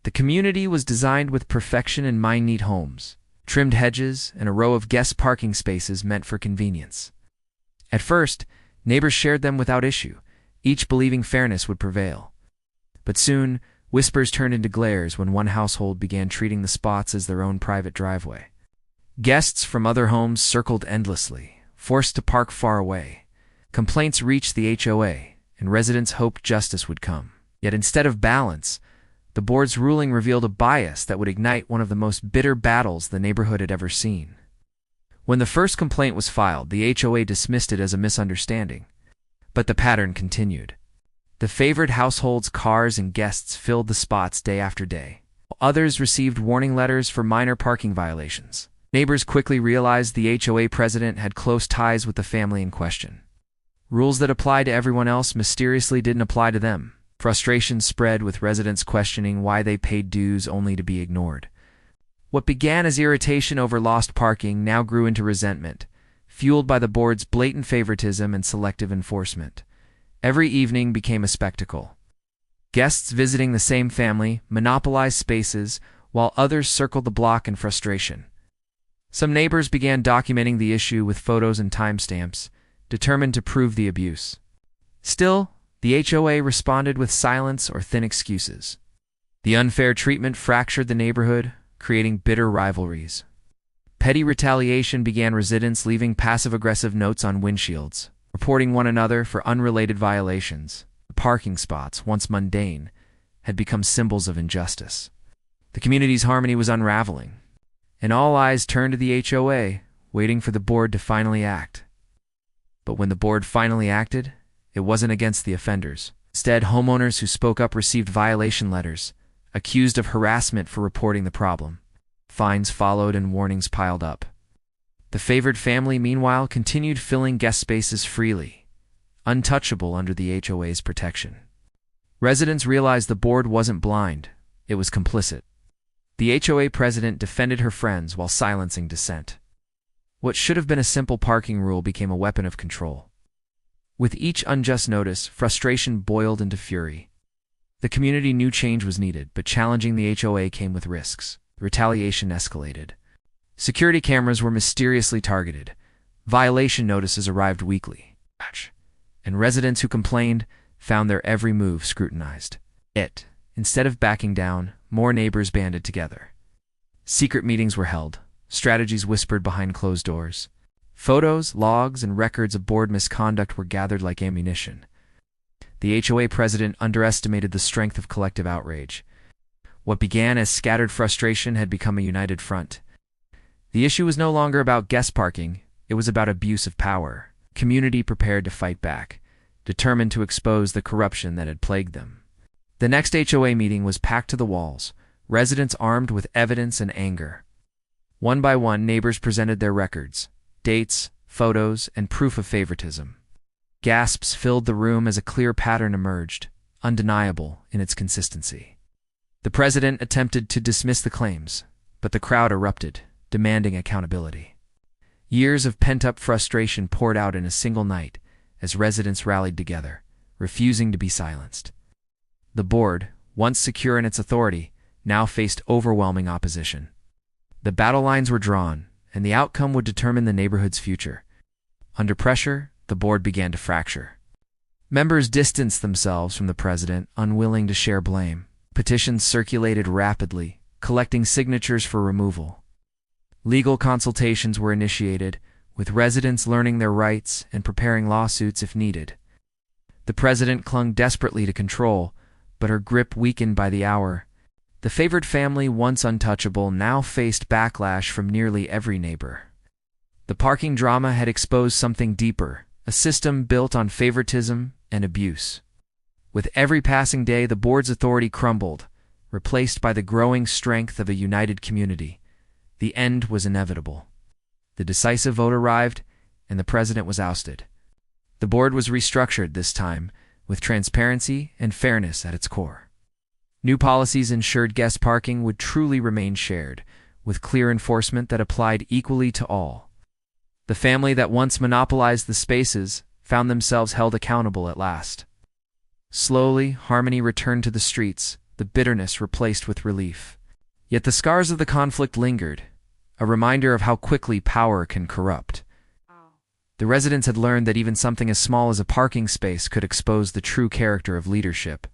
The community was designed with perfection in mind: neat homes, trimmed hedges, and a row of guest parking spaces meant for convenience. At first, neighbors shared them without issue, each believing fairness would prevail. But soon, whispers turned into glares when one household began treating the spots as their own private driveway. Guests from other homes circled endlessly, forced to park far away. Complaints reached the HOA, and residents hoped justice would come. Yet instead of balance, the board's ruling revealed a bias that would ignite one of the most bitter battles the neighborhood had ever seen. When the first complaint was filed, the HOA dismissed it as a misunderstanding. But the pattern continued. The favored households' cars and guests filled the spots day after day. Others received warning letters for minor parking violations. Neighbors quickly realized the HOA president had close ties with the family in question. Rules that applied to everyone else mysteriously didn't apply to them. Frustration spread, with residents questioning why they paid dues only to be ignored. What began as irritation over lost parking now grew into resentment, fueled by the board's blatant favoritism and selective enforcement. Every evening became a spectacle. Guests visiting the same family monopolized spaces, while others circled the block in frustration. Some neighbors began documenting the issue with photos and timestamps, determined to prove the abuse. Still, the HOA responded with silence or thin excuses. The unfair treatment fractured the neighborhood, creating bitter rivalries. Petty retaliation began, residents leaving passive-aggressive notes on windshields, reporting one another for unrelated violations. The parking spots, once mundane, had become symbols of injustice. The community's harmony was unraveling, and all eyes turned to the HOA, waiting for the board to finally act. But when the board finally acted, it wasn't against the offenders. Instead, homeowners who spoke up received violation letters, accused of harassment for reporting the problem. Fines followed and warnings piled up. The favored family, meanwhile, continued filling guest spaces freely, untouchable under the HOA's protection. Residents realized the board wasn't blind, it was complicit. The HOA president defended her friends while silencing dissent. What should have been a simple parking rule became a weapon of control. With each unjust notice, frustration boiled into fury. The community knew change was needed, but challenging the HOA came with risks. Retaliation escalated. Security cameras were mysteriously targeted. Violation notices arrived weekly. And residents who complained found their every move scrutinized. Instead of backing down, more neighbors banded together. Secret meetings were held, strategies whispered behind closed doors. Photos, logs, and records of board misconduct were gathered like ammunition. The HOA president underestimated the strength of collective outrage. What began as scattered frustration had become a united front. The issue was no longer about guest parking, it was about abuse of power. Community prepared to fight back, determined to expose the corruption that had plagued them. The next HOA meeting was packed to the walls, residents armed with evidence and anger. One by one, neighbors presented their records, dates, photos, and proof of favoritism. Gasps filled the room as a clear pattern emerged, undeniable in its consistency. The president attempted to dismiss the claims, but the crowd erupted, demanding accountability. Years of pent-up frustration poured out in a single night as residents rallied together, refusing to be silenced. The board, once secure in its authority, now faced overwhelming opposition. The battle lines were drawn, and the outcome would determine the neighborhood's future. Under pressure, the board began to fracture. Members distanced themselves from the president, unwilling to share blame. Petitions circulated rapidly, collecting signatures for removal. Legal consultations were initiated, with residents learning their rights and preparing lawsuits if needed. The president clung desperately to control, but her grip weakened by the hour. The favored family, once untouchable, now faced backlash from nearly every neighbor. The parking drama had exposed something deeper, a system built on favoritism and abuse. With every passing day, the board's authority crumbled, replaced by the growing strength of a united community. The end was inevitable. The decisive vote arrived, and the president was ousted. The board was restructured this time, with transparency and fairness at its core. New policies ensured guest parking would truly remain shared, with clear enforcement that applied equally to all. The family that once monopolized the spaces found themselves held accountable at last. Slowly, harmony returned to the streets, the bitterness replaced with relief. Yet the scars of the conflict lingered, a reminder of how quickly power can corrupt. The residents had learned that even something as small as a parking space could expose the true character of leadership,